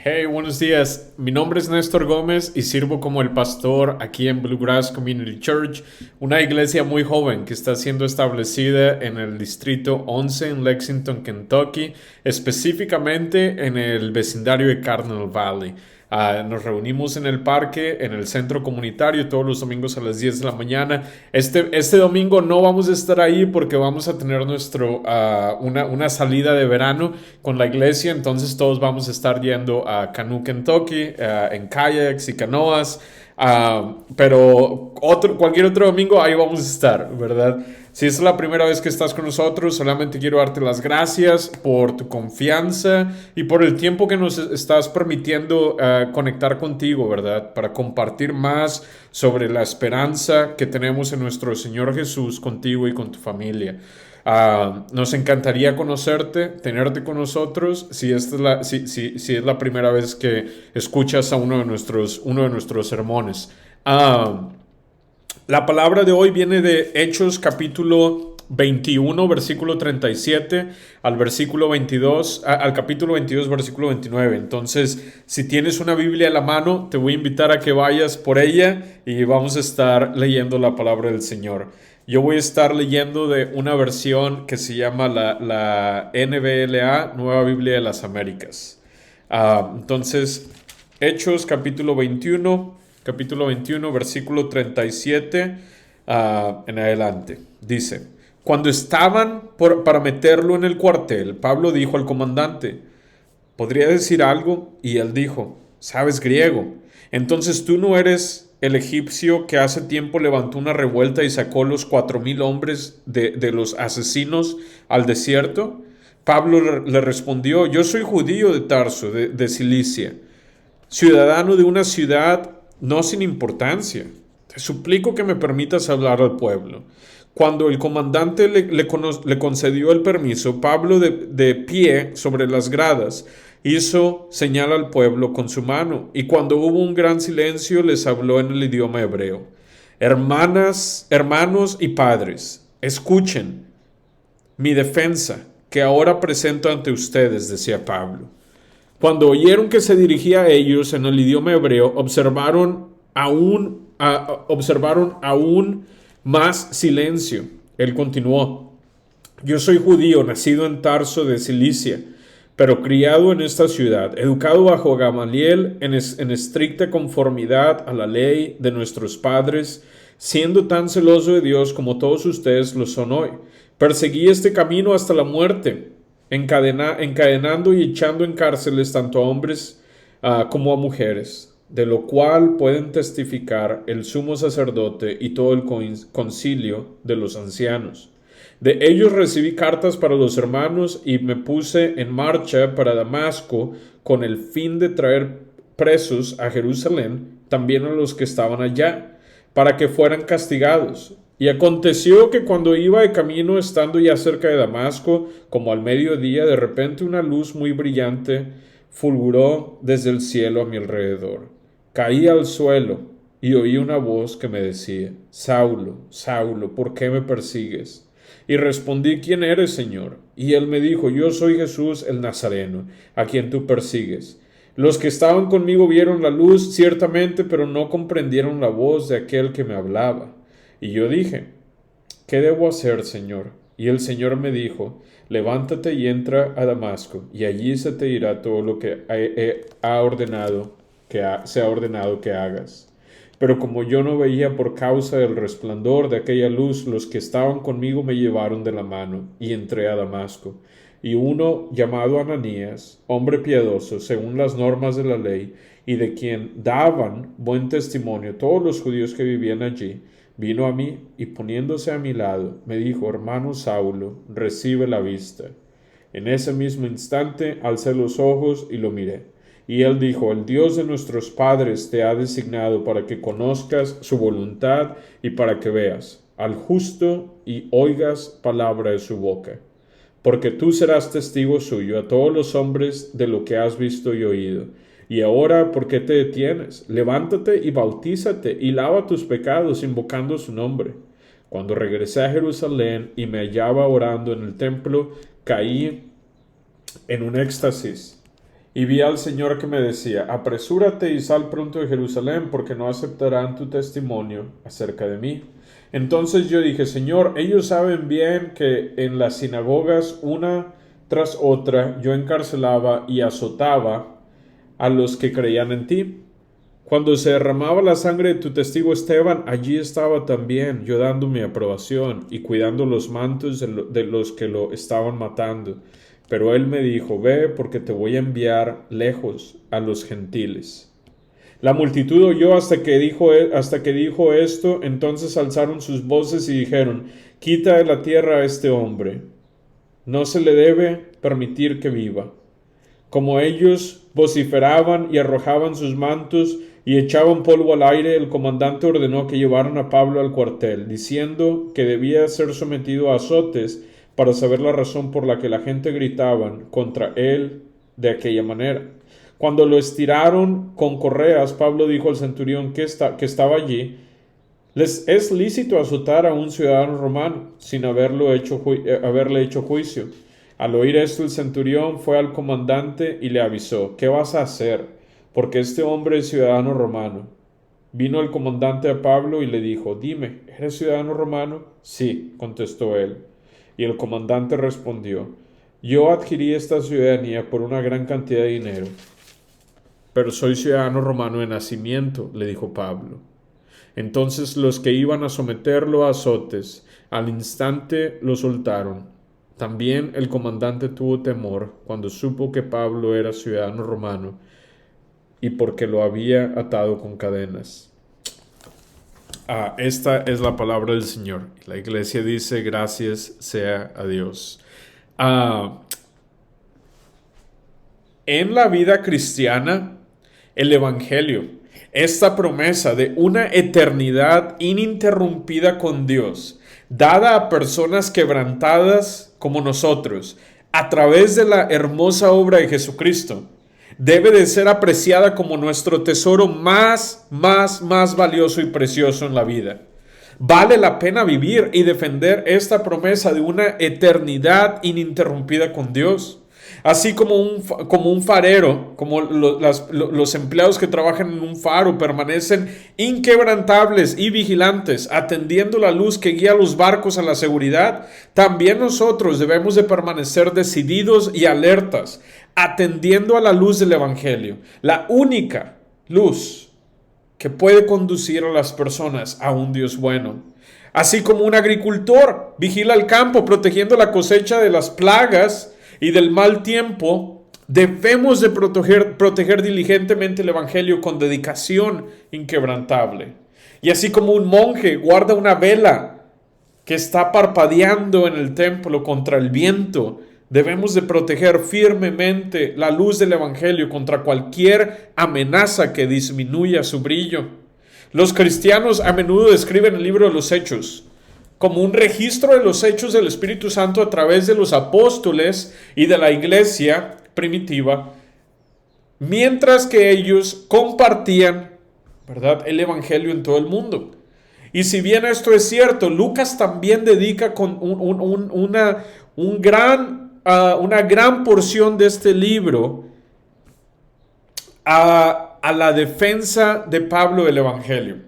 Hey, buenos días. Mi nombre es Néstor Gómez y sirvo como el pastor aquí en Bluegrass Community Church, una iglesia muy joven que está siendo establecida en el distrito 11 en Lexington, Kentucky, específicamente en el vecindario de Cardinal Valley. Nos reunimos en el parque, en el centro comunitario, todos los domingos a las 10 de la mañana. Este domingo no vamos a estar ahí porque vamos a tener una salida de verano con la iglesia, entonces todos vamos a estar yendo a Canoe, Kentucky, en kayaks y canoas. Pero cualquier otro domingo ahí vamos a estar, ¿verdad? Si es la primera vez que estás con nosotros, solamente quiero darte las gracias por tu confianza y por el tiempo que nos estás permitiendo conectar contigo, ¿verdad? Para compartir más sobre la esperanza que tenemos en nuestro Señor Jesús contigo y con tu familia. Nos encantaría conocerte, tenerte con nosotros, si es la primera vez que escuchas a uno de nuestros sermones. La palabra de hoy viene de Hechos capítulo 21, versículo 37 al versículo 22, al capítulo 22, versículo 29. Entonces, si tienes una Biblia a la mano, te voy a invitar a que vayas por ella y vamos a estar leyendo la palabra del Señor. Yo voy a estar leyendo de una versión que se llama la NBLA, Nueva Biblia de las Américas. Entonces, Hechos capítulo 21, versículo 37 en adelante. Dice, cuando estaban para meterlo en el cuartel, Pablo dijo al comandante, ¿podría decir algo? Y él dijo, ¿sabes griego? Entonces tú no eres el egipcio que hace tiempo levantó una revuelta y sacó los 4,000 hombres de los asesinos al desierto. Pablo le respondió, yo soy judío de Tarso, de Cilicia, ciudadano de una ciudad no sin importancia. Te suplico que me permitas hablar al pueblo. Cuando el comandante le concedió el permiso, Pablo de pie sobre las gradas hizo señal al pueblo con su mano, y cuando hubo un gran silencio les habló en el idioma hebreo. Hermanos y padres, escuchen mi defensa que ahora presento ante ustedes, decía Pablo. Cuando oyeron que se dirigía a ellos en el idioma hebreo, observaron aún más silencio. Él continuó, yo soy judío, nacido en Tarso de Cilicia, pero criado en esta ciudad, educado bajo Gamaliel en estricta conformidad a la ley de nuestros padres, siendo tan celoso de Dios como todos ustedes lo son hoy. Perseguí este camino hasta la muerte, encadenando y echando en cárceles tanto a hombres como a mujeres, de lo cual pueden testificar el sumo sacerdote y todo el concilio de los ancianos. De ellos recibí cartas para los hermanos y me puse en marcha para Damasco con el fin de traer presos a Jerusalén, también a los que estaban allá, para que fueran castigados. Y aconteció que cuando iba de camino, estando ya cerca de Damasco, como al mediodía, de repente una luz muy brillante fulguró desde el cielo a mi alrededor. Caí al suelo y oí una voz que me decía, Saulo, Saulo, ¿por qué me persigues? Y respondí, ¿quién eres, Señor? Y él me dijo, yo soy Jesús el Nazareno, a quien tú persigues. Los que estaban conmigo vieron la luz, ciertamente, pero no comprendieron la voz de aquel que me hablaba. Y yo dije, ¿qué debo hacer, Señor? Y el Señor me dijo, levántate y entra a Damasco, y allí se te dirá todo lo que se ha ordenado que hagas. Pero como yo no veía por causa del resplandor de aquella luz, los que estaban conmigo me llevaron de la mano, y entré a Damasco. Y uno llamado Ananías, hombre piadoso, según las normas de la ley, y de quien daban buen testimonio todos los judíos que vivían allí, vino a mí y poniéndose a mi lado, me dijo, hermano Saulo, recibe la vista. En ese mismo instante alcé los ojos y lo miré. Y él dijo, el Dios de nuestros padres te ha designado para que conozcas su voluntad y para que veas al justo y oigas palabra de su boca. Porque tú serás testigo suyo a todos los hombres de lo que has visto y oído. Y ahora, ¿por qué te detienes? Levántate y bautízate y lava tus pecados invocando su nombre. Cuando regresé a Jerusalén y me hallaba orando en el templo, caí en un éxtasis y vi al Señor que me decía: apresúrate y sal pronto de Jerusalén, porque no aceptarán tu testimonio acerca de mí. Entonces yo dije: Señor, ellos saben bien que en las sinagogas una tras otra yo encarcelaba y azotaba a los que creían en ti. Cuando se derramaba la sangre de tu testigo Esteban, allí estaba también yo dando mi aprobación y cuidando los mantos de los que lo estaban matando. Pero él me dijo: ve, porque te voy a enviar lejos a los gentiles. La multitud oyó hasta que dijo esto. Entonces alzaron sus voces y dijeron: quita de la tierra a este hombre, no se le debe permitir que viva. Como ellos vociferaban y arrojaban sus mantos y echaban polvo al aire, el comandante ordenó que llevaran a Pablo al cuartel, diciendo que debía ser sometido a azotes para saber la razón por la que la gente gritaban contra él de aquella manera. Cuando lo estiraron con correas, Pablo dijo al centurión que estaba allí: les es lícito azotar a un ciudadano romano sin haberle hecho juicio. Al oír esto, el centurión fue al comandante y le avisó: ¿qué vas a hacer? Porque este hombre es ciudadano romano. Vino el comandante a Pablo y le dijo: dime, ¿eres ciudadano romano? Sí, contestó él. Y el comandante respondió: yo adquirí esta ciudadanía por una gran cantidad de dinero. Pero soy ciudadano romano de nacimiento, le dijo Pablo. Entonces los que iban a someterlo a azotes, al instante lo soltaron. También el comandante tuvo temor cuando supo que Pablo era ciudadano romano y porque lo había atado con cadenas. Esta es la palabra del Señor. La iglesia dice: gracias sea a Dios. En la vida cristiana, el Evangelio, esta promesa de una eternidad ininterrumpida con Dios, dada a personas quebrantadas como nosotros, a través de la hermosa obra de Jesucristo, debe de ser apreciada como nuestro tesoro más valioso y precioso en la vida. Vale la pena vivir y defender esta promesa de una eternidad ininterrumpida con Dios. Así como un farero, como los empleados que trabajan en un faro permanecen inquebrantables y vigilantes, atendiendo la luz que guía los barcos a la seguridad, también nosotros debemos de permanecer decididos y alertas, atendiendo a la luz del Evangelio, la única luz que puede conducir a las personas a un Dios bueno. Así como un agricultor vigila el campo protegiendo la cosecha de las plagas y del mal tiempo, debemos de proteger diligentemente el Evangelio con dedicación inquebrantable. Y así como un monje guarda una vela que está parpadeando en el templo contra el viento, debemos de proteger firmemente la luz del Evangelio contra cualquier amenaza que disminuya su brillo. Los cristianos a menudo describen el libro de los Hechos como un registro de los hechos del Espíritu Santo a través de los apóstoles y de la iglesia primitiva, mientras que ellos compartían, ¿verdad?, el Evangelio en todo el mundo. Y si bien esto es cierto, Lucas también dedica una gran porción de este libro a la defensa de Pablo del Evangelio.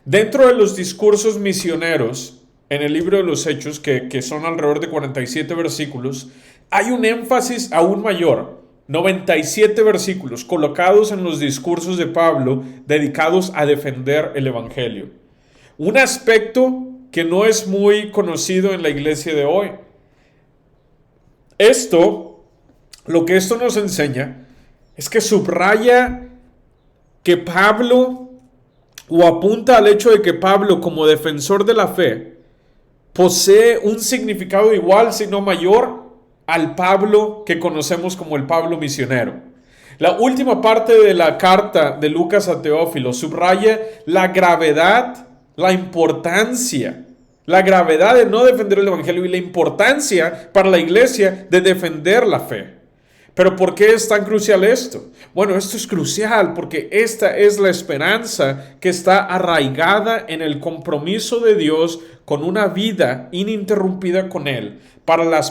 Dentro de los discursos misioneros, en el libro de los Hechos, que son alrededor de 47 versículos, hay un énfasis aún mayor, 97 versículos colocados en los discursos de Pablo dedicados a defender el Evangelio. Un aspecto que no es muy conocido en la iglesia de hoy. Lo que esto nos enseña es que subraya que Pablo, o apunta al hecho de que Pablo, como defensor de la fe, posee un significado igual, si no mayor, al Pablo que conocemos como el Pablo misionero. La última parte de la carta de Lucas a Teófilo subraya la gravedad, la importancia, la gravedad de no defender el Evangelio y la importancia para la iglesia de defender la fe. ¿Pero por qué es tan crucial esto? Bueno, esto es crucial porque esta es la esperanza que está arraigada en el compromiso de Dios con una vida ininterrumpida con Él para las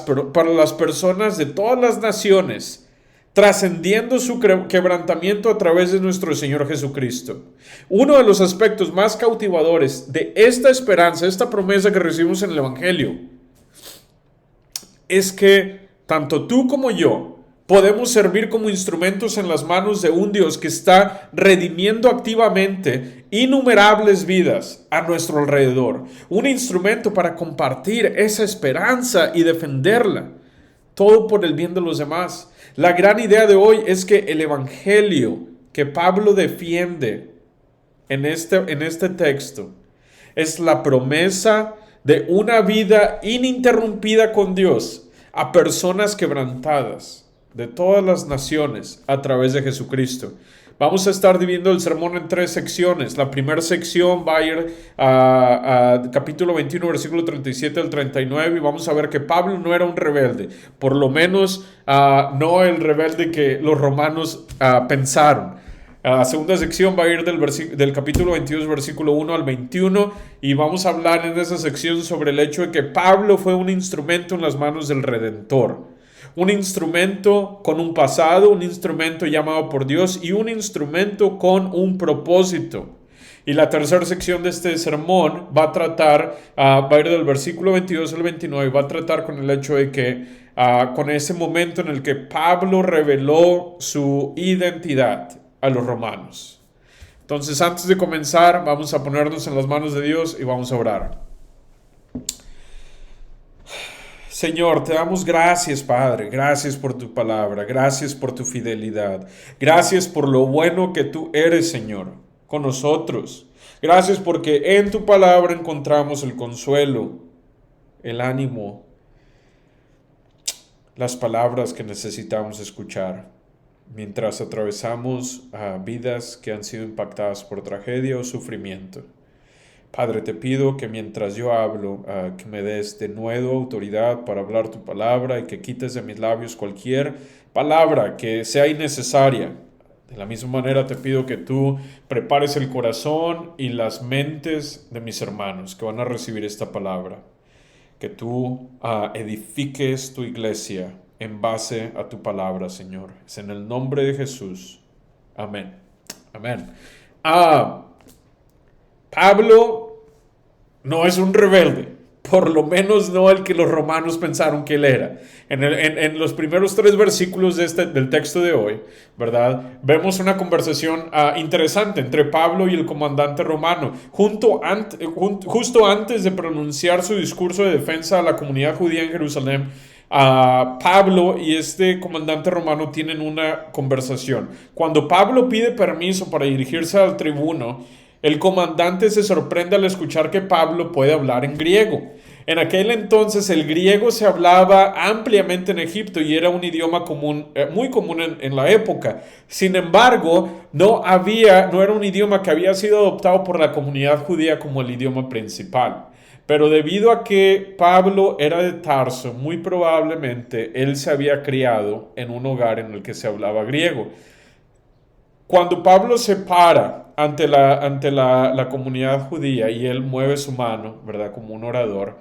personas de todas las naciones, trascendiendo su quebrantamiento a través de nuestro Señor Jesucristo. Uno de los aspectos más cautivadores de esta esperanza, esta promesa que recibimos en el Evangelio, es que tanto tú como yo podemos servir como instrumentos en las manos de un Dios que está redimiendo activamente innumerables vidas a nuestro alrededor. Un instrumento para compartir esa esperanza y defenderla. Todo por el bien de los demás. La gran idea de hoy es que el Evangelio que Pablo defiende en este texto es la promesa de una vida ininterrumpida con Dios a personas quebrantadas de todas las naciones a través de Jesucristo. Vamos a estar dividiendo el sermón en 3 secciones. La primera sección va a ir a capítulo 21, versículo 37 al 39, y vamos a ver que Pablo no era un rebelde, por lo menos no el rebelde que los romanos pensaron. La segunda sección va a ir del capítulo 22, versículo 1 al 21, y vamos a hablar en esa sección sobre el hecho de que Pablo fue un instrumento en las manos del Redentor. Un instrumento con un pasado, un instrumento llamado por Dios y un instrumento con un propósito. Y la tercera sección de este sermón va a tratar, va a ir del versículo 22 al 29, va a tratar con el hecho de que, con ese momento en el que Pablo reveló su identidad a los romanos. Entonces, antes de comenzar, vamos a ponernos en las manos de Dios y vamos a orar. Señor, te damos gracias, Padre. Gracias por tu palabra. Gracias por tu fidelidad. Gracias por lo bueno que tú eres, Señor, con nosotros. Gracias porque en tu palabra encontramos el consuelo, el ánimo, las palabras que necesitamos escuchar mientras atravesamos vidas que han sido impactadas por tragedia o sufrimiento. Padre, te pido que mientras yo hablo, que me des de nuevo autoridad para hablar tu palabra y que quites de mis labios cualquier palabra que sea innecesaria. De la misma manera te pido que tú prepares el corazón y las mentes de mis hermanos que van a recibir esta palabra. Que tú edifiques tu iglesia en base a tu palabra, Señor. Es en el nombre de Jesús. Amén. Amén. Pablo no es un rebelde, por lo menos no el que los romanos pensaron que él era. En los primeros 3 versículos del texto de hoy, ¿verdad? Vemos una conversación interesante entre Pablo y el comandante romano. Justo antes de pronunciar su discurso de defensa a la comunidad judía en Jerusalén, Pablo y este comandante romano tienen una conversación. Cuando Pablo pide permiso para dirigirse al tribuno, el comandante se sorprende al escuchar que Pablo puede hablar en griego. En aquel entonces el griego se hablaba ampliamente en Egipto y era un idioma común, muy común en la época. Sin embargo, no era un idioma que había sido adoptado por la comunidad judía como el idioma principal. Pero debido a que Pablo era de Tarso, muy probablemente él se había criado en un hogar en el que se hablaba griego. Cuando Pablo se para ante la comunidad judía y él mueve su mano, ¿verdad? Como un orador,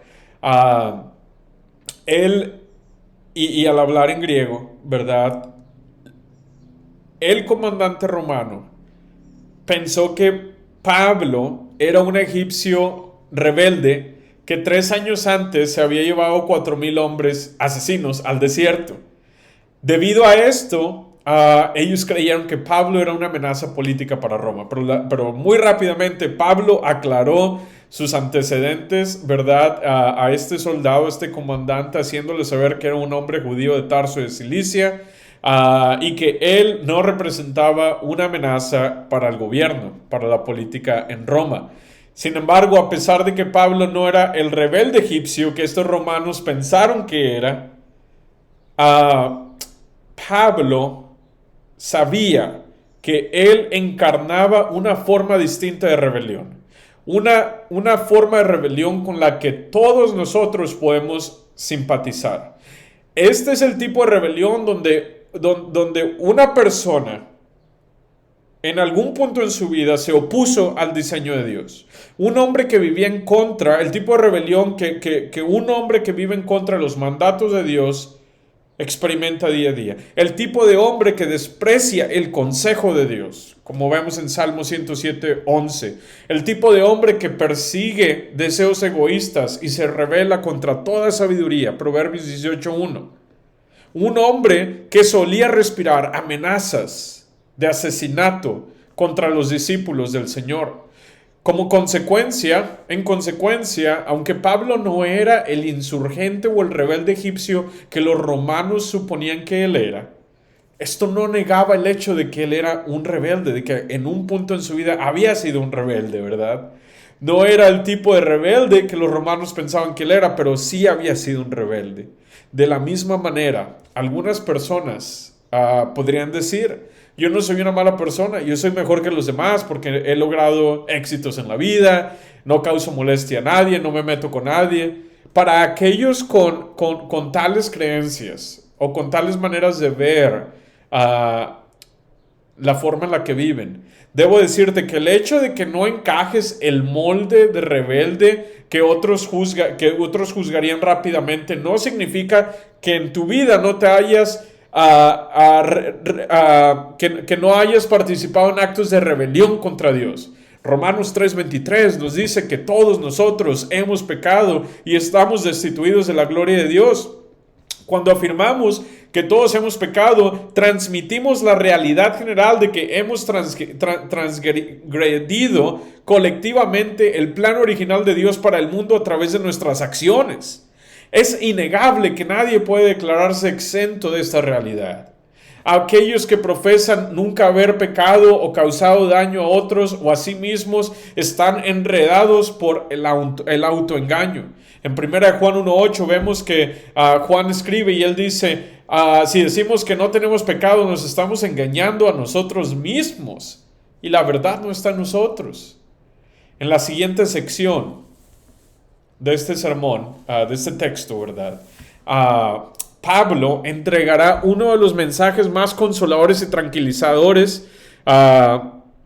él, y al hablar en griego, ¿verdad? El comandante romano pensó que Pablo era un egipcio rebelde que 3 años antes se había llevado 4,000 hombres asesinos al desierto. Debido a esto, ellos creyeron que Pablo era una amenaza política para Roma, pero muy rápidamente Pablo aclaró sus antecedentes, ¿verdad? A este soldado, a este comandante, haciéndole saber que era un hombre judío de Tarso de Cilicia, y que él no representaba una amenaza para el gobierno, para la política en Roma. Sin embargo, a pesar de que Pablo no era el rebelde egipcio que estos romanos pensaron que era, Pablo sabía que él encarnaba una forma distinta de rebelión, una forma de rebelión con la que todos nosotros podemos simpatizar. Este es el tipo de rebelión donde una persona en algún punto en su vida se opuso al diseño de Dios. Un hombre que vivía en contra, el tipo de rebelión que un hombre que vive en contra de los mandatos de Dios experimenta día a día. El tipo de hombre que desprecia el consejo de Dios, como vemos en Salmo 107:11. El tipo de hombre que persigue deseos egoístas y se rebela contra toda sabiduría, Proverbios 18:1. Un hombre que solía respirar amenazas de asesinato contra los discípulos del Señor. En consecuencia, aunque Pablo no era el insurgente o el rebelde egipcio que los romanos suponían que él era, esto no negaba el hecho de que él era un rebelde, de que en un punto en su vida había sido un rebelde, ¿verdad? No era el tipo de rebelde que los romanos pensaban que él era, pero sí había sido un rebelde. De la misma manera, algunas personas podrían decir: yo no soy una mala persona, yo soy mejor que los demás porque he logrado éxitos en la vida, no causo molestia a nadie, no me meto con nadie. Para aquellos con tales creencias o con tales maneras de ver la forma en la que viven, debo decirte que el hecho de que no encajes el molde de rebelde que otros juzgarían rápidamente no significa que en tu vida no te hayas que no hayas participado en actos de rebelión contra Dios. Romanos 3:23 nos dice que todos nosotros hemos pecado y estamos destituidos de la gloria de Dios. Cuando afirmamos que todos hemos pecado, transmitimos la realidad general de que hemos transgredido colectivamente el plan original de Dios para el mundo a través de nuestras acciones. Es innegable que nadie puede declararse exento de esta realidad. Aquellos que profesan nunca haber pecado o causado daño a otros o a sí mismos están enredados por el autoengaño. En 1 Juan 1:8 vemos que Juan escribe y él dice: si decimos que no tenemos pecado, nos estamos engañando a nosotros mismos y la verdad no está en nosotros. En la siguiente sección de este sermón, de este texto, ¿verdad? Pablo entregará uno de los mensajes más consoladores y tranquilizadores,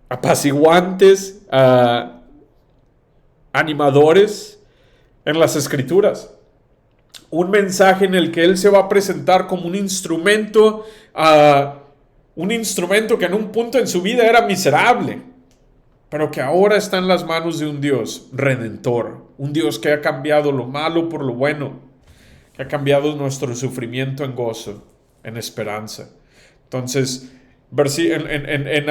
apaciguantes, animadores en las Escrituras. Un mensaje en el que él se va a presentar como un instrumento que en un punto en su vida era miserable, pero que ahora está en las manos de un Dios redentor, un Dios que ha cambiado lo malo por lo bueno, que ha cambiado nuestro sufrimiento en gozo, en esperanza. Entonces, en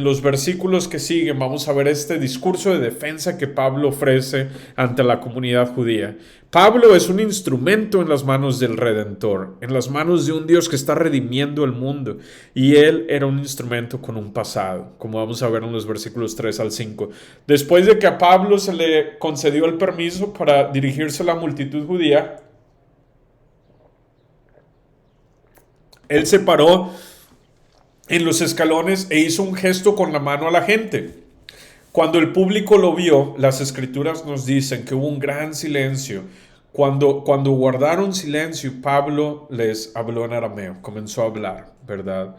los versículos que siguen vamos a ver este discurso de defensa que Pablo ofrece ante la comunidad judía. Pablo es un instrumento en las manos del Redentor, en las manos de un Dios que está redimiendo el mundo, y él era un instrumento con un pasado, como vamos a ver en los versículos 3 al 5. Después de que a Pablo se le concedió el permiso para dirigirse a la multitud judía, él se paró en los escalones e hizo un gesto con la mano a la gente. Cuando el público lo vio, las Escrituras nos dicen que hubo un gran silencio. Cuando guardaron silencio, Pablo les habló en arameo, comenzó a hablar, ¿verdad?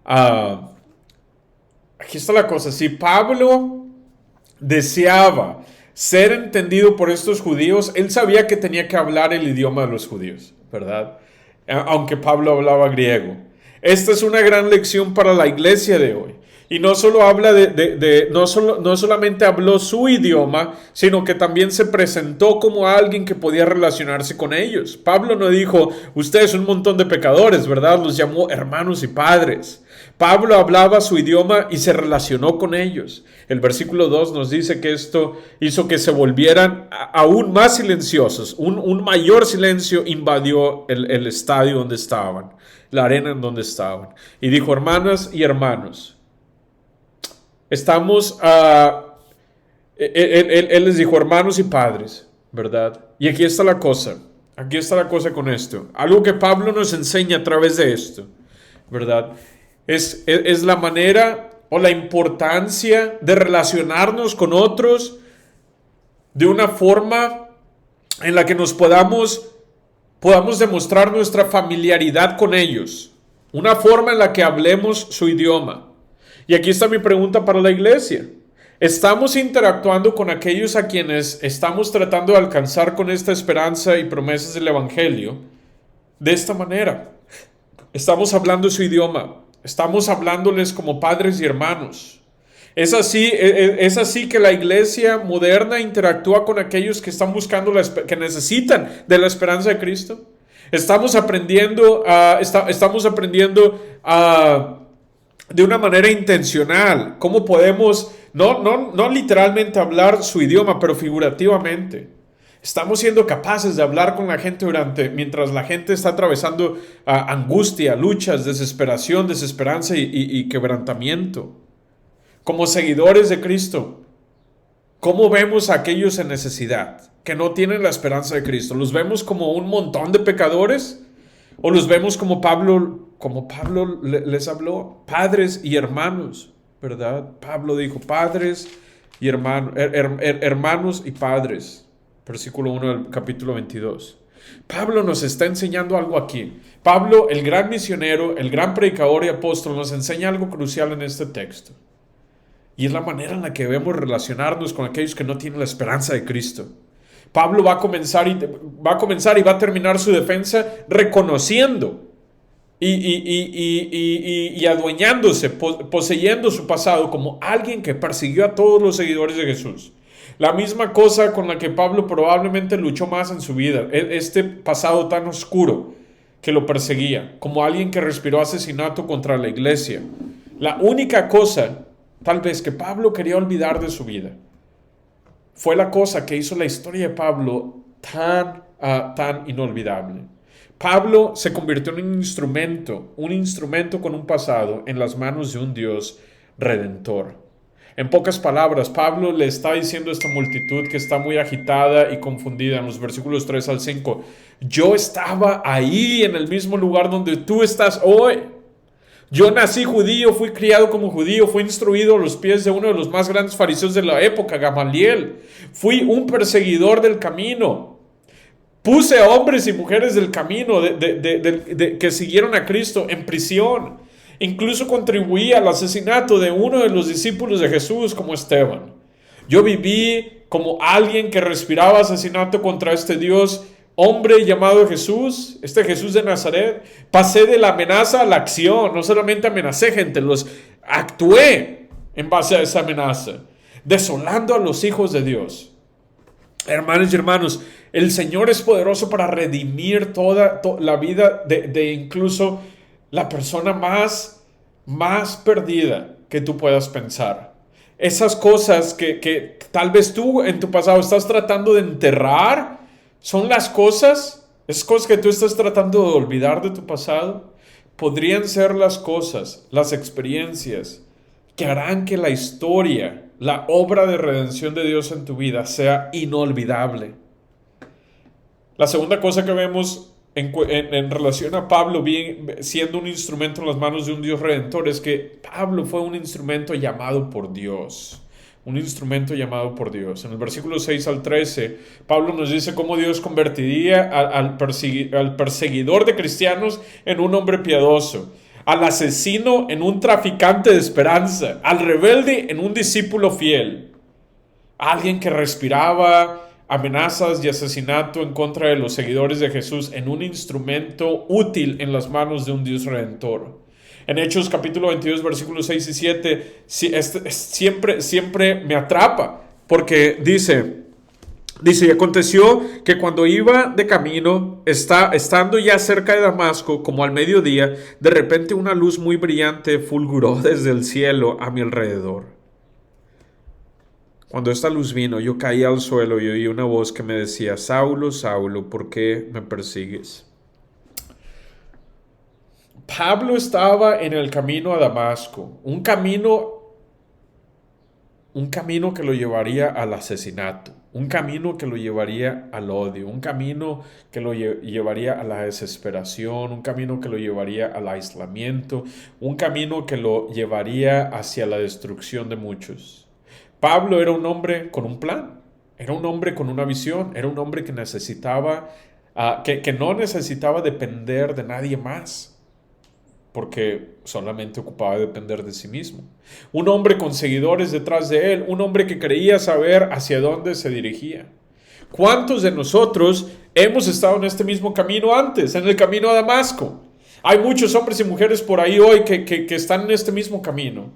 Aquí está la cosa: si Pablo deseaba ser entendido por estos judíos, él sabía que tenía que hablar el idioma de los judíos, ¿verdad? Aunque Pablo hablaba griego. Esta es una gran lección para la iglesia de hoy. Y no solo habla no solamente habló su idioma, sino que también se presentó como alguien que podía relacionarse con ellos. Pablo no dijo: ustedes son un montón de pecadores, ¿verdad? Los llamó hermanos y padres. Pablo hablaba su idioma y se relacionó con ellos. El versículo 2 nos dice que esto hizo que se volvieran aún más silenciosos. Un mayor silencio invadió el estadio donde estaban, la arena en donde estaban. Y dijo: hermanas y hermanos, él les dijo hermanos y padres, ¿verdad? Y aquí está la cosa con esto. Algo que Pablo nos enseña a través de esto, ¿verdad? Es la manera o la importancia de relacionarnos con otros de una forma en la que nos podamos demostrar nuestra familiaridad con ellos. Una forma en la que hablemos su idioma. Y aquí está mi pregunta para la iglesia. ¿Estamos interactuando con aquellos a quienes estamos tratando de alcanzar con esta esperanza y promesas del Evangelio de esta manera. Estamos hablando su idioma, estamos hablándoles como padres y hermanos. Es así que la iglesia moderna interactúa con aquellos que están buscando, que necesitan de la esperanza de Cristo. Estamos aprendiendo, de una manera intencional cómo podemos, no literalmente hablar su idioma, pero figurativamente. Estamos siendo capaces de hablar con la gente mientras la gente está atravesando angustia, luchas, desesperación, desesperanza y quebrantamiento. Como seguidores de Cristo, ¿cómo vemos a aquellos en necesidad que no tienen la esperanza de Cristo? ¿Los vemos como un montón de pecadores? ¿O los vemos como Pablo les habló? Padres y hermanos, ¿verdad? Pablo dijo padres y hermanos, hermanos y padres. Versículo 1 del capítulo 22. Pablo nos está enseñando algo aquí. Pablo, el gran misionero, el gran predicador y apóstol, nos enseña algo crucial en este texto. Y es la manera en la que debemos relacionarnos con aquellos que no tienen la esperanza de Cristo. Pablo va a comenzar y va a terminar su defensa reconociendo y adueñándose, poseyendo su pasado como alguien que persiguió a todos los seguidores de Jesús. La misma cosa con la que Pablo probablemente luchó más en su vida, este pasado tan oscuro que lo perseguía, como alguien que respiró asesinato contra la iglesia. La única cosa, tal vez, que Pablo quería olvidar de su vida, fue la cosa que hizo la historia de Pablo tan inolvidable. Pablo se convirtió en un instrumento con un pasado en las manos de un Dios redentor. En pocas palabras, Pablo le está diciendo a esta multitud que está muy agitada y confundida en los versículos 3 al 5, yo estaba ahí en el mismo lugar donde tú estás hoy. Yo nací judío, fui criado como judío, fui instruido a los pies de uno de los más grandes fariseos de la época, Gamaliel. Fui un perseguidor del camino. Puse a hombres y mujeres del camino que siguieron a Cristo en prisión. Incluso contribuí al asesinato de uno de los discípulos de Jesús, como Esteban. Yo viví como alguien que respiraba asesinato contra este Dios, hombre llamado Jesús, este Jesús de Nazaret. Pasé de la amenaza a la acción. No solamente amenacé gente, actué en base a esa amenaza, desolando a los hijos de Dios. Hermanos y hermanos, el Señor es poderoso para redimir toda la vida de incluso la persona más perdida que tú puedas pensar. Esas cosas que tal vez tú en tu pasado estás tratando de enterrar, son esas cosas que tú estás tratando de olvidar de tu pasado, podrían ser las cosas, las experiencias que harán que la historia, la obra de redención de Dios en tu vida sea inolvidable. La segunda cosa que vemos en relación a Pablo siendo un instrumento en las manos de un Dios redentor es que Pablo fue un instrumento llamado por Dios. Un instrumento llamado por Dios. En el versículo 6 al 13, Pablo nos dice cómo Dios convertiría al perseguidor de cristianos en un hombre piadoso, al asesino en un traficante de esperanza, al rebelde en un discípulo fiel, a alguien que respiraba amenazas y asesinato en contra de los seguidores de Jesús en un instrumento útil en las manos de un Dios redentor. En Hechos capítulo 22, versículos 6 y 7, siempre me atrapa, porque dice, y aconteció que cuando iba de camino, estando ya cerca de Damasco, como al mediodía, de repente una luz muy brillante fulguró desde el cielo a mi alrededor. Cuando esta luz vino, yo caí al suelo y oí una voz que me decía, Saulo, Saulo, ¿por qué me persigues? Pablo estaba en el camino a Damasco, un camino que lo llevaría al asesinato, un camino que lo llevaría al odio, un camino que lo llevaría a la desesperación, un camino que lo llevaría al aislamiento, un camino que lo llevaría hacia la destrucción de muchos. Pablo era un hombre con un plan, era un hombre con una visión, era un hombre que necesitaba, que no necesitaba depender de nadie más, porque solamente ocupaba depender de sí mismo. Un hombre con seguidores detrás de él, un hombre que creía saber hacia dónde se dirigía. ¿Cuántos de nosotros hemos estado en este mismo camino antes, en el camino a Damasco? Hay muchos hombres y mujeres por ahí hoy que están en este mismo camino.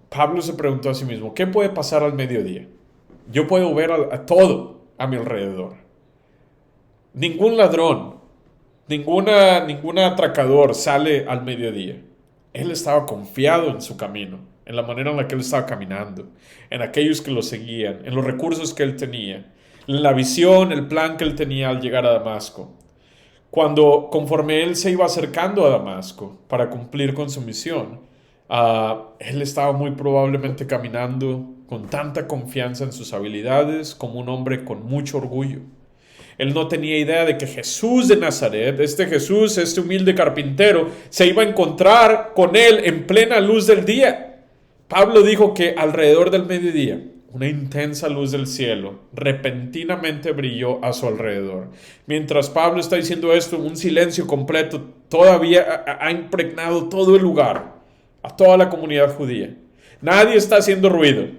Pablo se preguntó a sí mismo, ¿qué puede pasar al mediodía? Yo puedo ver a todo a mi alrededor. Ningún ladrón, ningún atracador sale al mediodía. Él estaba confiado en su camino, en la manera en la que él estaba caminando, en aquellos que lo seguían, en los recursos que él tenía, en la visión, el plan que él tenía al llegar a Damasco. Conforme él se iba acercando a Damasco para cumplir con su misión, él estaba muy probablemente caminando con tanta confianza en sus habilidades como un hombre con mucho orgullo. Él no tenía idea de que Jesús de Nazaret, este Jesús, este humilde carpintero, se iba a encontrar con él en plena luz del día. Pablo dijo que alrededor del mediodía, una intensa luz del cielo repentinamente brilló a su alrededor. Mientras Pablo está diciendo esto, un silencio completo todavía ha impregnado todo el lugar, a toda la comunidad judía. Nadie está haciendo ruido.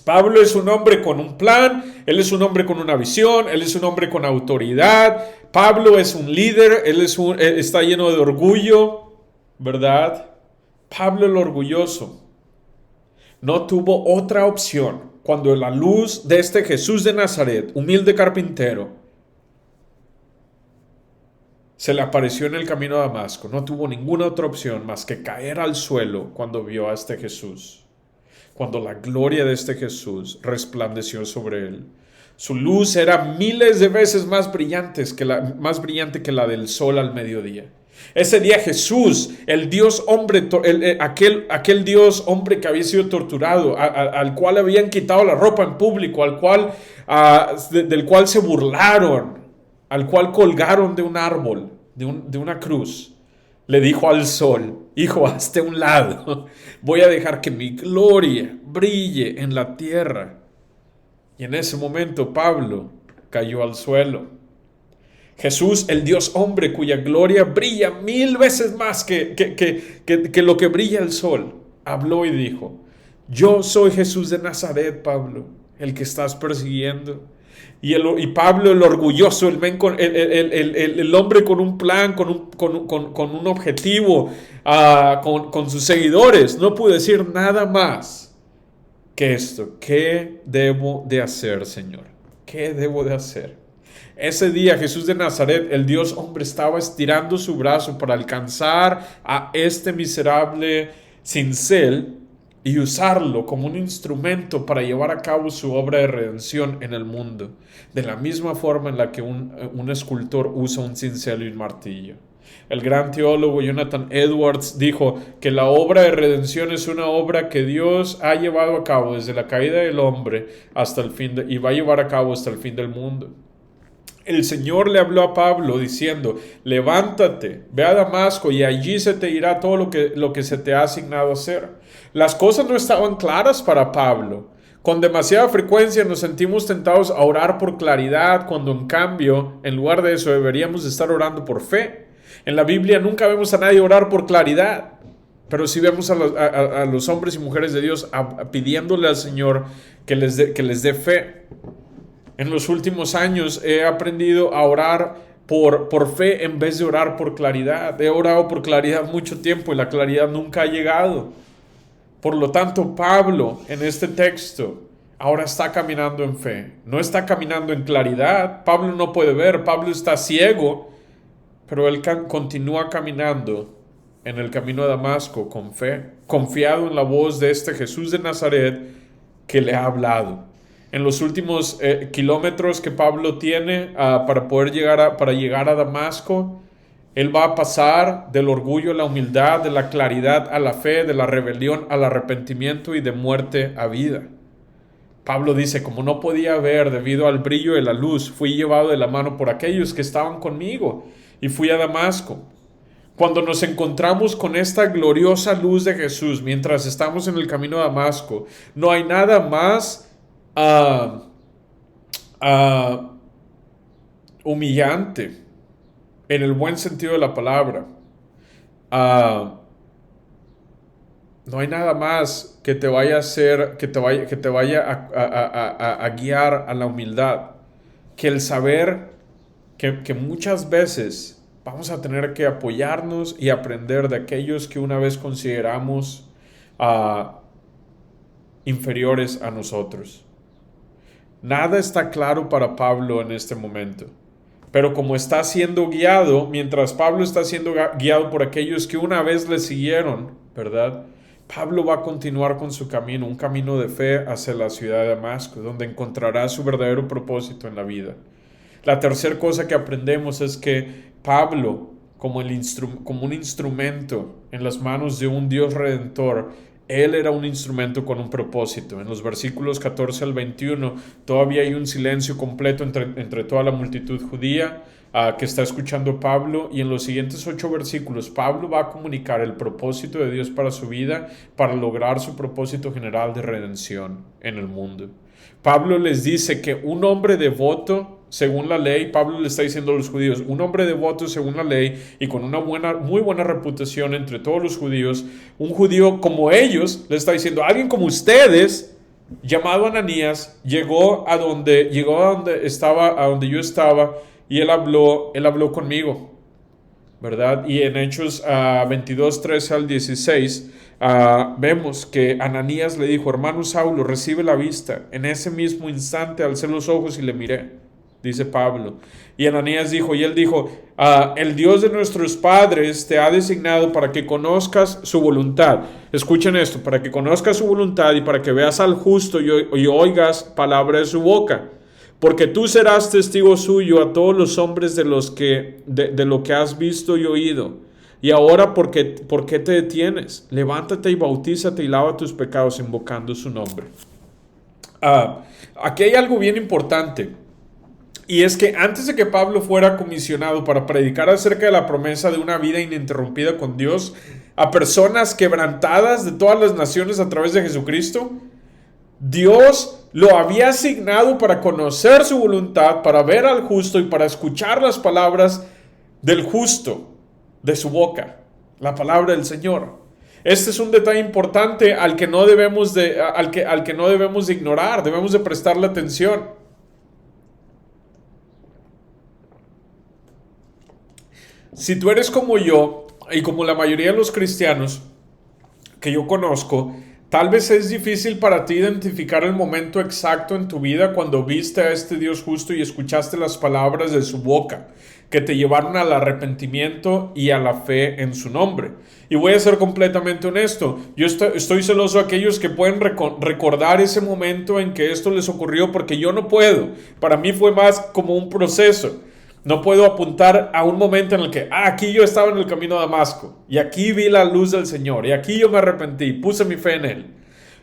Pablo es un hombre con un plan, él es un hombre con una visión, él es un hombre con autoridad. Pablo es un líder, está lleno de orgullo, ¿verdad? Pablo el orgulloso no tuvo otra opción cuando la luz de este Jesús de Nazaret, humilde carpintero, se le apareció en el camino a Damasco. No tuvo ninguna otra opción más que caer al suelo cuando vio a este Jesús. Cuando la gloria de este Jesús resplandeció sobre él. Su luz era miles de veces más brillante que la del sol al mediodía. Ese día Jesús, el Dios hombre, aquel Dios hombre que había sido torturado, al cual habían quitado la ropa en público, del cual se burlaron, al cual colgaron de un árbol, de una cruz, le dijo al sol: hijo, hazte a un lado, voy a dejar que mi gloria brille en la tierra. Y en ese momento Pablo cayó al suelo. Jesús, el Dios hombre cuya gloria brilla 1000 veces más que lo que brilla el sol, habló y dijo: yo soy Jesús de Nazaret, Pablo, el que estás persiguiendo. Y Pablo, el orgulloso, el hombre con un plan, con un objetivo, con sus seguidores, no pudo decir nada más que esto: ¿qué debo de hacer, Señor? ¿Qué debo de hacer? Ese día Jesús de Nazaret, el Dios hombre, estaba estirando su brazo para alcanzar a este miserable cincel y usarlo como un instrumento para llevar a cabo su obra de redención en el mundo, de la misma forma en la que un escultor usa un cincel y un martillo. El gran teólogo Jonathan Edwards dijo que la obra de redención es una obra que Dios ha llevado a cabo desde la caída del hombre hasta el fin y va a llevar a cabo hasta el fin del mundo. El Señor le habló a Pablo diciendo: levántate, ve a Damasco y allí se te dirá todo lo que se te ha asignado hacer. Las cosas no estaban claras para Pablo. Con demasiada frecuencia nos sentimos tentados a orar por claridad, cuando en cambio, en lugar de eso, deberíamos estar orando por fe. En la Biblia nunca vemos a nadie orar por claridad, pero sí vemos a los hombres y mujeres de Dios pidiéndole al Señor que les dé fe. En los últimos años he aprendido a orar por fe en vez de orar por claridad. He orado por claridad mucho tiempo y la claridad nunca ha llegado. Por lo tanto, Pablo en este texto ahora está caminando en fe. No está caminando en claridad. Pablo no puede ver. Pablo está ciego. Pero él continúa caminando en el camino a Damasco con fe, confiado en la voz de este Jesús de Nazaret que le ha hablado. En los últimos kilómetros que Pablo tiene para llegar a Damasco, él va a pasar del orgullo a la humildad, de la claridad a la fe, de la rebelión al arrepentimiento y de muerte a vida. Pablo dice: como no podía ver debido al brillo de la luz, fui llevado de la mano por aquellos que estaban conmigo y fui a Damasco. Cuando nos encontramos con esta gloriosa luz de Jesús mientras estamos en el camino a Damasco, no hay nada más humillante, en el buen sentido de la palabra, no hay nada más que te vaya a hacer, que te vaya a guiar a la humildad, que el saber que muchas veces vamos a tener que apoyarnos y aprender de aquellos que una vez consideramos ah, inferiores a nosotros. Nada está claro para Pablo en este momento. Pero como está siendo guiado, mientras Pablo está siendo guiado por aquellos que una vez le siguieron, ¿verdad? Pablo va a continuar con su camino, un camino de fe hacia la ciudad de Damasco, donde encontrará su verdadero propósito en la vida. La tercera cosa que aprendemos es que Pablo, como un instrumento en las manos de un Dios redentor, él era un instrumento con un propósito. En los versículos 14 al 21 todavía hay un silencio completo entre toda la multitud judía que está escuchando a Pablo, y en los siguientes 8 versículos Pablo va a comunicar el propósito de Dios para su vida, para lograr su propósito general de redención en el mundo. Pablo les dice que un hombre devoto según la ley, Pablo le está diciendo a los judíos, un hombre devoto según la ley y con una muy buena reputación entre todos los judíos, un judío como ellos, le está diciendo, alguien como ustedes, llamado Ananías, llegó a donde estaba, a donde yo estaba, y él habló conmigo, ¿verdad? Y en Hechos 22, 13 al 16, vemos que Ananías le dijo, hermano Saulo, recibe la vista. En ese mismo instante alcé los ojos y le miré, dice Pablo. Y Ananías dijo, y él dijo, el Dios de nuestros padres te ha designado para que conozcas su voluntad. Escuchen esto, para que conozcas su voluntad y para que veas al justo y oigas palabra de su boca. Porque tú serás testigo suyo a todos los hombres de lo que has visto y oído. Y ahora, ¿por qué te detienes? Levántate y bautízate y lava tus pecados invocando su nombre. Aquí hay algo bien importante. Y es que antes de que Pablo fuera comisionado para predicar acerca de la promesa de una vida ininterrumpida con Dios a personas quebrantadas de todas las naciones a través de Jesucristo, Dios lo había asignado para conocer su voluntad, para ver al justo y para escuchar las palabras del justo de su boca, la palabra del Señor. Este es un detalle importante al que no debemos de ignorar, debemos de prestarle atención. Si tú eres como yo y como la mayoría de los cristianos que yo conozco, tal vez es difícil para ti identificar el momento exacto en tu vida cuando viste a este Dios justo y escuchaste las palabras de su boca, que te llevaron al arrepentimiento y a la fe en su nombre. Y voy a ser completamente honesto, yo estoy celoso de aquellos que pueden recordar ese momento en que esto les ocurrió, porque yo no puedo. Para mí fue más como un proceso. No puedo apuntar a un momento en el que, aquí yo estaba en el camino a Damasco, y aquí vi la luz del Señor, y aquí yo me arrepentí, puse mi fe en Él.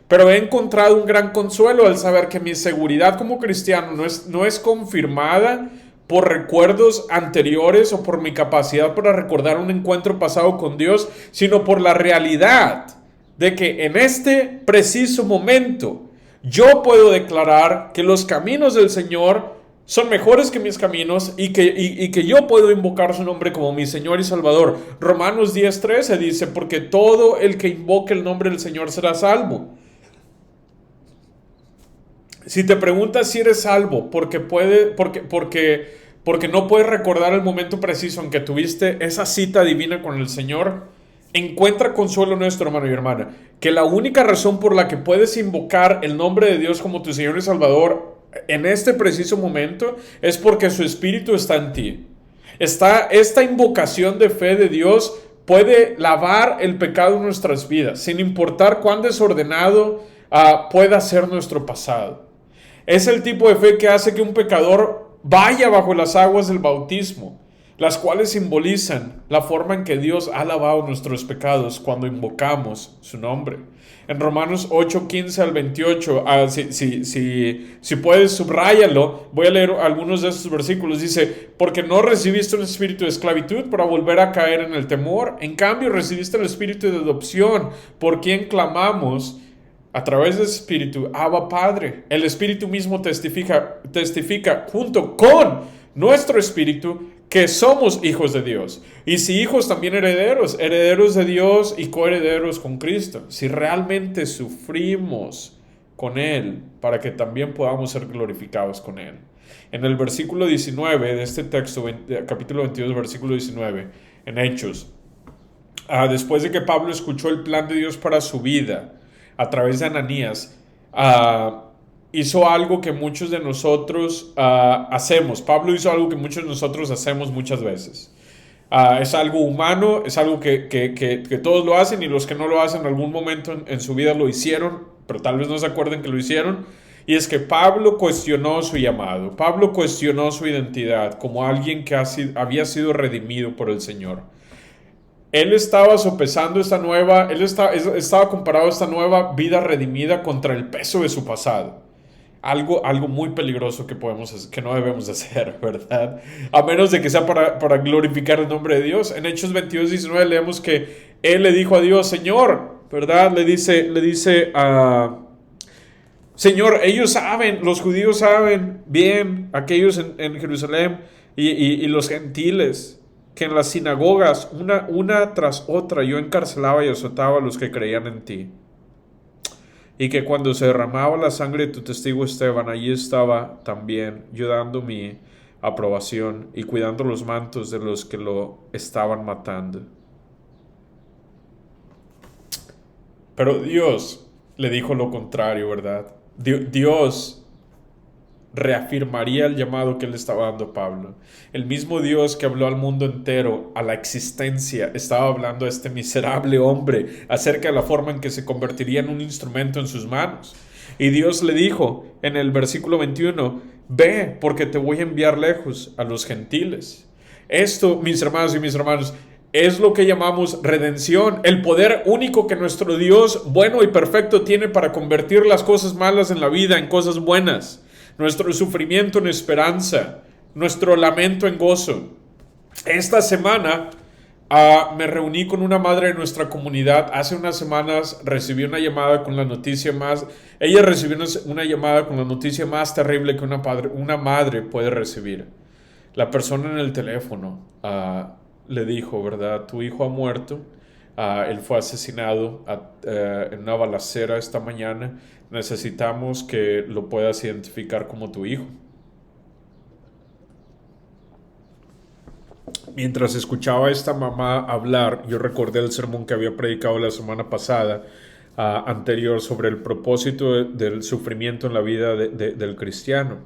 Pero he encontrado un gran consuelo al saber que mi seguridad como cristiano no es confirmada por recuerdos anteriores o por mi capacidad para recordar un encuentro pasado con Dios, sino por la realidad de que en este preciso momento yo puedo declarar que los caminos del Señor son mejores que mis caminos y que yo puedo invocar su nombre como mi Señor y Salvador. Romanos 10:13 dice, porque todo el que invoque el nombre del Señor será salvo. Si te preguntas si eres salvo porque no puedes recordar el momento preciso en que tuviste esa cita divina con el Señor, encuentra consuelo nuestro, hermano y hermana, que la única razón por la que puedes invocar el nombre de Dios como tu Señor y Salvador en este preciso momento es porque su Espíritu está en ti. Esta invocación de fe de Dios puede lavar el pecado en nuestras vidas, sin importar cuán desordenado pueda ser nuestro pasado. Es el tipo de fe que hace que un pecador vaya bajo las aguas del bautismo, las cuales simbolizan la forma en que Dios ha lavado nuestros pecados cuando invocamos su nombre. En Romanos 8:15 al 28, si puedes subráyalo, voy a leer algunos de estos versículos. Dice, porque no recibiste un espíritu de esclavitud para volver a caer en el temor. En cambio, recibiste el espíritu de adopción, por quien clamamos a través del Espíritu, Abba Padre. El Espíritu mismo testifica junto con nuestro espíritu que somos hijos de Dios. Y si hijos, también herederos, herederos de Dios y coherederos con Cristo. Si realmente sufrimos con Él, para que también podamos ser glorificados con Él. En el versículo 19 de este texto, capítulo 22, versículo 19, en Hechos, después de que Pablo escuchó el plan de Dios para su vida a través de Ananías, hizo algo que muchos de nosotros hacemos. Pablo hizo algo que muchos de nosotros hacemos muchas veces. Es algo humano, es algo que todos lo hacen, y los que no lo hacen en algún momento en su vida lo hicieron, pero tal vez no se acuerden que lo hicieron. Y es que Pablo cuestionó su llamado. Pablo cuestionó su identidad como alguien que había sido redimido por el Señor. Él estaba sopesando él estaba comparando esta nueva vida redimida contra el peso de su pasado. Algo muy peligroso que no debemos hacer, ¿verdad? A menos de que sea para glorificar el nombre de Dios. En Hechos 22:19 leemos que él le dijo a Dios, Señor, ¿verdad? Le dice a Señor, ellos saben, los judíos saben bien, aquellos en Jerusalén y los gentiles, que en las sinagogas, una tras otra, yo encarcelaba y azotaba a los que creían en ti. Y que cuando se derramaba la sangre de tu testigo Esteban, allí estaba también yo dando mi aprobación y cuidando los mantos de los que lo estaban matando. Pero Dios le dijo lo contrario, ¿verdad? Dios reafirmaría el llamado que le estaba dando a Pablo. El mismo Dios que habló al mundo entero, a la existencia, estaba hablando a este miserable hombre acerca de la forma en que se convertiría en un instrumento en sus manos. Y Dios le dijo en el versículo 21, ve, porque te voy a enviar lejos a los gentiles. Esto, mis hermanos y mis hermanos, es lo que llamamos redención, el poder único que nuestro Dios bueno y perfecto tiene para convertir las cosas malas en la vida en cosas buenas, nuestro sufrimiento en esperanza, nuestro lamento en gozo. Esta semana me reuní con una madre de nuestra comunidad. Hace unas semanas recibí una llamada con la noticia más... Ella recibió una llamada con la noticia más terrible que una madre puede recibir. La persona en el teléfono le dijo, ¿verdad? Tu hijo ha muerto. Él fue asesinado en una balacera esta mañana. Necesitamos que lo puedas identificar como tu hijo. Mientras escuchaba a esta mamá hablar, yo recordé el sermón que había predicado la semana pasada, anterior, sobre el propósito del sufrimiento en la vida del cristiano.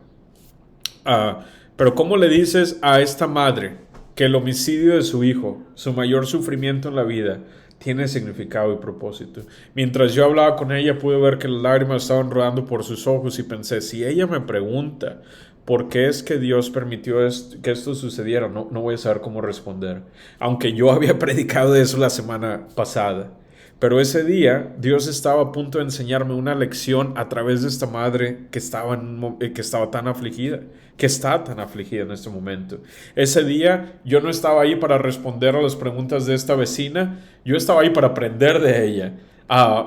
Pero ¿cómo le dices a esta madre que el homicidio de su hijo, su mayor sufrimiento en la vida, tiene significado y propósito? Mientras yo hablaba con ella, pude ver que las lágrimas estaban rodando por sus ojos y pensé, si ella me pregunta por qué es que Dios permitió que esto sucediera, no voy a saber cómo responder. Aunque yo había predicado eso la semana pasada. Pero ese día Dios estaba a punto de enseñarme una lección a través de esta madre que estaba tan afligida, que está tan afligida en este momento. Ese día yo no estaba ahí para responder a las preguntas de esta vecina, yo estaba ahí para aprender de ella.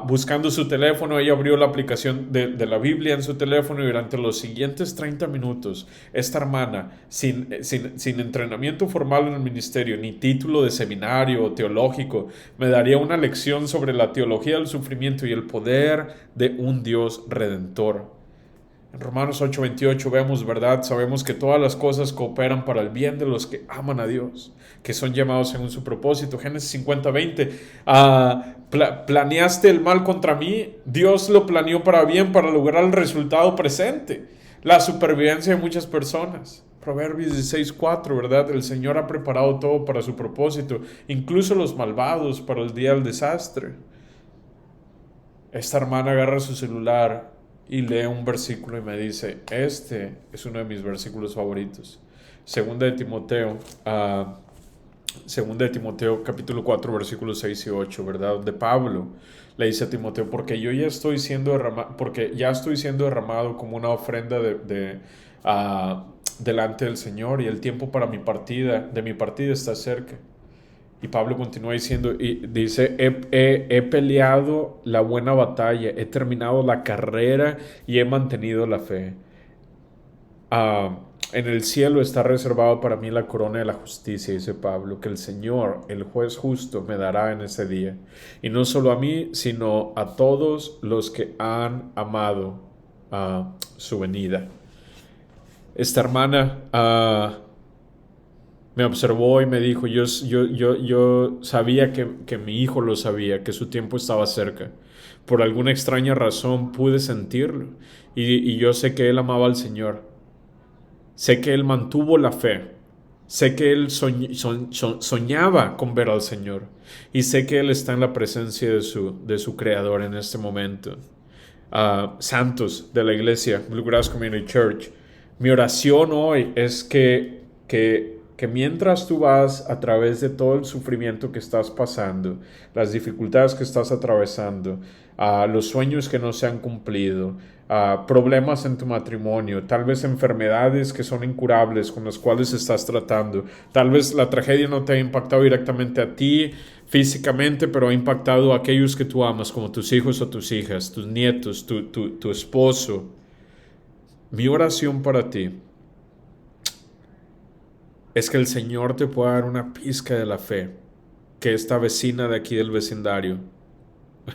Buscando su teléfono, ella abrió la aplicación de la Biblia en su teléfono y durante los siguientes 30 minutos, esta hermana, sin entrenamiento formal en el ministerio, ni título de seminario o teológico, me daría una lección sobre la teología del sufrimiento y el poder de un Dios redentor. En Romanos 8:28 vemos, ¿verdad? Sabemos que todas las cosas cooperan para el bien de los que aman a Dios, que son llamados según su propósito. Génesis 50:20. Planeaste el mal contra mí, Dios lo planeó para bien, para lograr el resultado presente, la supervivencia de muchas personas. Proverbios 16:4, ¿verdad? El Señor ha preparado todo para su propósito, incluso los malvados para el día del desastre. Esta hermana agarra su celular y lee un versículo y me dice, este es uno de mis versículos favoritos. Segunda de Timoteo capítulo 4 versículos 6 y 8, ¿verdad? Donde Pablo le dice a Timoteo, porque ya estoy siendo derramado como una ofrenda delante del Señor, y el tiempo de mi partida está cerca. Y Pablo continúa diciendo, y dice, he peleado la buena batalla, he terminado la carrera y he mantenido la fe. En el cielo está reservado para mí la corona de la justicia, dice Pablo, que el Señor, el juez justo, me dará en ese día. Y no solo a mí, sino a todos los que han amado su venida. Esta hermana me observó y me dijo, yo sabía que mi hijo lo sabía, que su tiempo estaba cerca. Por alguna extraña razón pude sentirlo. Y yo sé que él amaba al Señor. Sé que él mantuvo la fe. Sé que él soñaba con ver al Señor. Y sé que él está en la presencia de su Creador en este momento. Santos de la iglesia, Bluegrass Community Church, mi oración hoy es que mientras tú vas a través de todo el sufrimiento que estás pasando, las dificultades que estás atravesando, los sueños que no se han cumplido, problemas en tu matrimonio, tal vez enfermedades que son incurables con las cuales estás tratando, tal vez la tragedia no te ha impactado directamente a ti físicamente, pero ha impactado a aquellos que tú amas, como tus hijos o tus hijas, tus nietos, tu esposo. Mi oración para ti es que el Señor te pueda dar una pizca de la fe que esta vecina de aquí del vecindario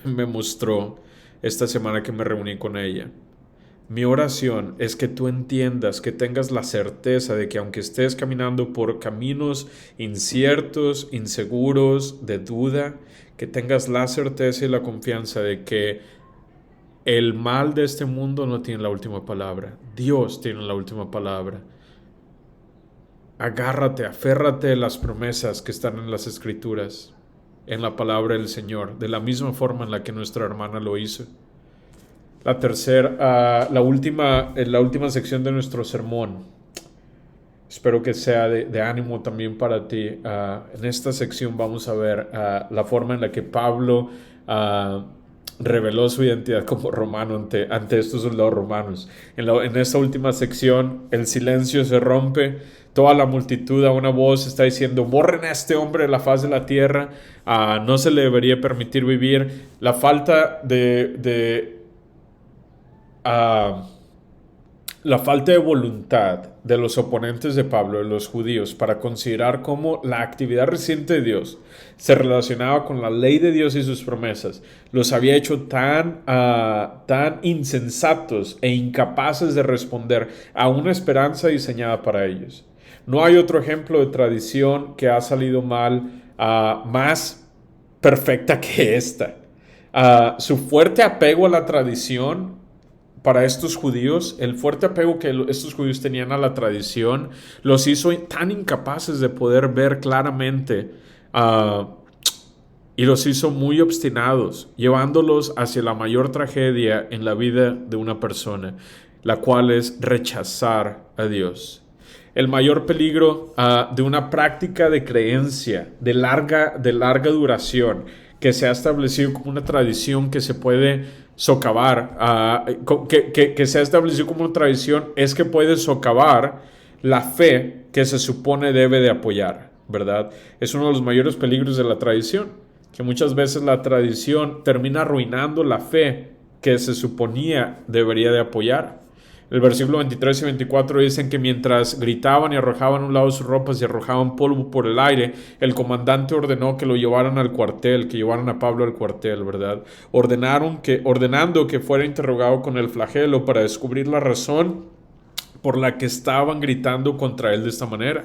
me mostró esta semana que me reuní con ella. Mi oración es que tú entiendas, que tengas la certeza de que aunque estés caminando por caminos inciertos, inseguros, de duda, que tengas la certeza y la confianza de que el mal de este mundo no tiene la última palabra. Dios tiene la última palabra. Agárrate, aférrate a las promesas que están en las Escrituras, en la palabra del Señor, de la misma forma en la que nuestra hermana lo hizo. La última sección de nuestro sermón. Espero que sea de ánimo también para ti. En esta sección vamos a ver la forma en la que Pablo reveló su identidad como romano ante estos soldados romanos. En esta última sección el silencio se rompe. Toda la multitud a una voz está diciendo: borren a este hombre de la faz de la tierra. No se le debería permitir vivir. La falta la falta de voluntad de los oponentes de Pablo, de los judíos, para considerar cómo la actividad reciente de Dios se relacionaba con la ley de Dios y sus promesas, los había hecho tan insensatos e incapaces de responder a una esperanza diseñada para ellos. No hay otro ejemplo de tradición que ha salido mal más perfecta que esta. Su fuerte apego a la tradición para estos judíos, el fuerte apego que estos judíos tenían a la tradición, los hizo tan incapaces de poder ver claramente y los hizo muy obstinados, llevándolos hacia la mayor tragedia en la vida de una persona, la cual es rechazar a Dios. El mayor peligro de una práctica de creencia de larga duración que se ha establecido como una tradición que se puede socavar, que se ha establecido como una tradición, es que puede socavar la fe que se supone debe de apoyar, ¿verdad? Es uno de los mayores peligros de la tradición, que muchas veces la tradición termina arruinando la fe que se suponía debería de apoyar. El versículo 23 y 24 dicen que mientras gritaban y arrojaban a un lado sus ropas y arrojaban polvo por el aire, el comandante ordenó que lo llevaran al cuartel, que llevaran a Pablo al cuartel, ¿verdad? Ordenando que fuera interrogado con el flagelo para descubrir la razón por la que estaban gritando contra él de esta manera.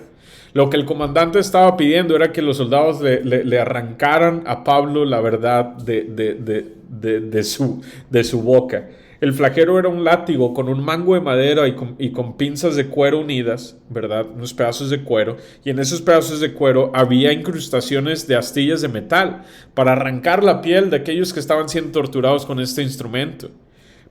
Lo que el comandante estaba pidiendo era que los soldados le arrancaran a Pablo la verdad de su boca. El flagelo era un látigo con un mango de madera y con pinzas de cuero unidas, ¿verdad? Unos pedazos de cuero. Y en esos pedazos de cuero había incrustaciones de astillas de metal para arrancar la piel de aquellos que estaban siendo torturados con este instrumento.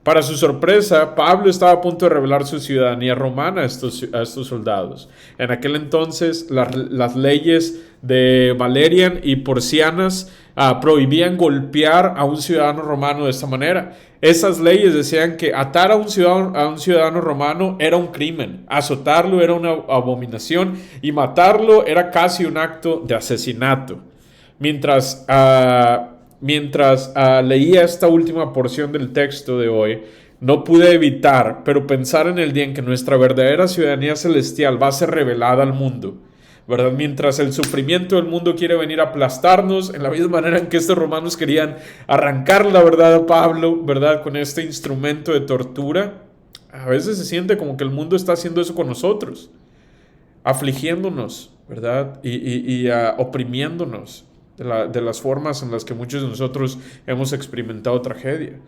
Para su sorpresa, Pablo estaba a punto de revelar su ciudadanía romana a estos soldados. En aquel entonces, las leyes de Valerian y Porcianas prohibían golpear a un ciudadano romano de esta manera. Esas leyes decían que atar a un ciudadano romano era un crimen, azotarlo era una abominación y matarlo era casi un acto de asesinato. Mientras leía esta última porción del texto de hoy, no pude evitar, pero pensar en el día en que nuestra verdadera ciudadanía celestial va a ser revelada al mundo, ¿verdad? Mientras el sufrimiento del mundo quiere venir a aplastarnos, en la misma manera en que estos romanos querían arrancar la verdad a Pablo, ¿verdad? Con este instrumento de tortura, a veces se siente como que el mundo está haciendo eso con nosotros, afligiéndonos, ¿verdad? Oprimiéndonos de las formas en las que muchos de nosotros hemos experimentado tragedia.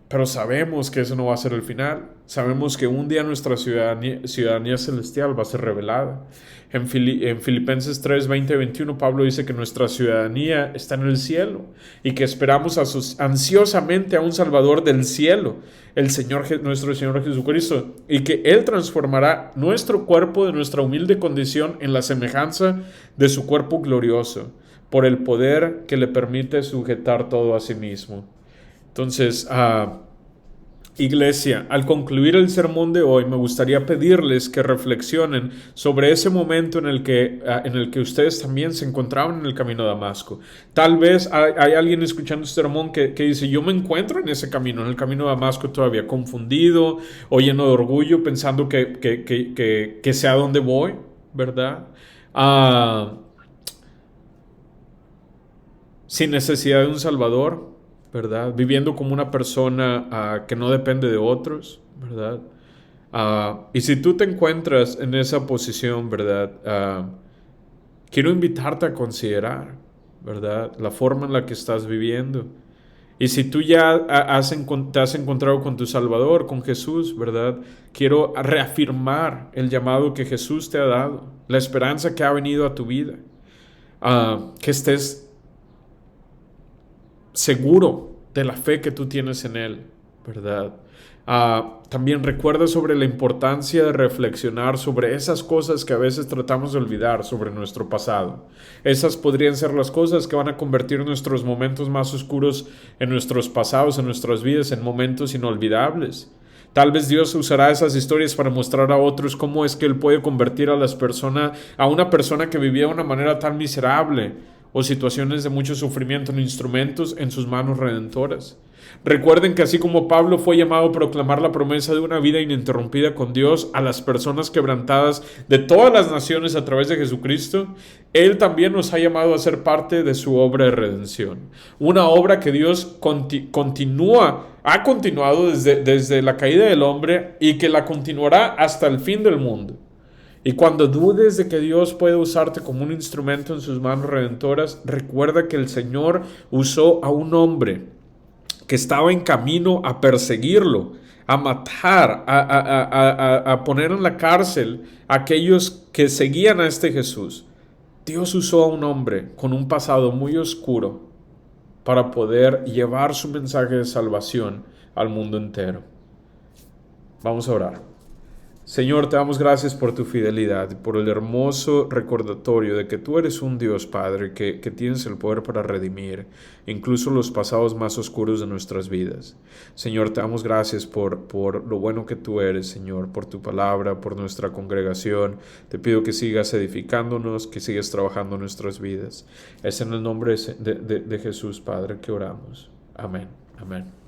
Pero sabemos que eso no va a ser el final. Sabemos que un día nuestra ciudadanía celestial va a ser revelada. En Filipenses 3, 20 y 21, Pablo dice que nuestra ciudadanía está en el cielo y que esperamos ansiosamente a un Salvador del cielo, nuestro Señor Jesucristo, y que Él transformará nuestro cuerpo de nuestra humilde condición en la semejanza de su cuerpo glorioso, por el poder que le permite sujetar todo a sí mismo. Entonces, iglesia, al concluir el sermón de hoy, me gustaría pedirles que reflexionen sobre ese momento en el que ustedes también se encontraban en el camino a Damasco. Tal vez hay alguien escuchando este sermón que dice, yo me encuentro en ese camino, en el camino a Damasco todavía confundido o lleno de orgullo, pensando que sé a dónde voy, ¿verdad? Sin necesidad de un Salvador, ¿verdad? Viviendo como una persona que no depende de otros, ¿verdad? Y si tú te encuentras en esa posición, ¿verdad? Quiero invitarte a considerar, ¿verdad? La forma en la que estás viviendo. Y si tú ya te has encontrado con tu Salvador, con Jesús, ¿verdad? Quiero reafirmar el llamado que Jesús te ha dado, la esperanza que ha venido a tu vida. Que estés seguro de la fe que tú tienes en Él, ¿verdad? También recuerda sobre la importancia de reflexionar sobre esas cosas que a veces tratamos de olvidar sobre nuestro pasado. Esas podrían ser las cosas que van a convertir nuestros momentos más oscuros en nuestros pasados, en nuestras vidas, en momentos inolvidables. Tal vez Dios usará esas historias para mostrar a otros cómo es que Él puede convertir a una persona que vivía de una manera tan miserable o situaciones de mucho sufrimiento en instrumentos en sus manos redentoras. Recuerden que así como Pablo fue llamado a proclamar la promesa de una vida ininterrumpida con Dios a las personas quebrantadas de todas las naciones a través de Jesucristo, Él también nos ha llamado a ser parte de su obra de redención. Una obra que Dios ha continuado desde la caída del hombre y que la continuará hasta el fin del mundo. Y cuando dudes de que Dios puede usarte como un instrumento en sus manos redentoras, recuerda que el Señor usó a un hombre que estaba en camino a perseguirlo, a matar, a poner en la cárcel a aquellos que seguían a este Jesús. Dios usó a un hombre con un pasado muy oscuro para poder llevar su mensaje de salvación al mundo entero. Vamos a orar. Señor, te damos gracias por tu fidelidad y por el hermoso recordatorio de que tú eres un Dios, Padre, que tienes el poder para redimir incluso los pasados más oscuros de nuestras vidas. Señor, te damos gracias por lo bueno que tú eres, Señor, por tu palabra, por nuestra congregación. Te pido que sigas edificándonos, que sigas trabajando en nuestras vidas. Es en el nombre de Jesús, Padre, que oramos. Amén. Amén.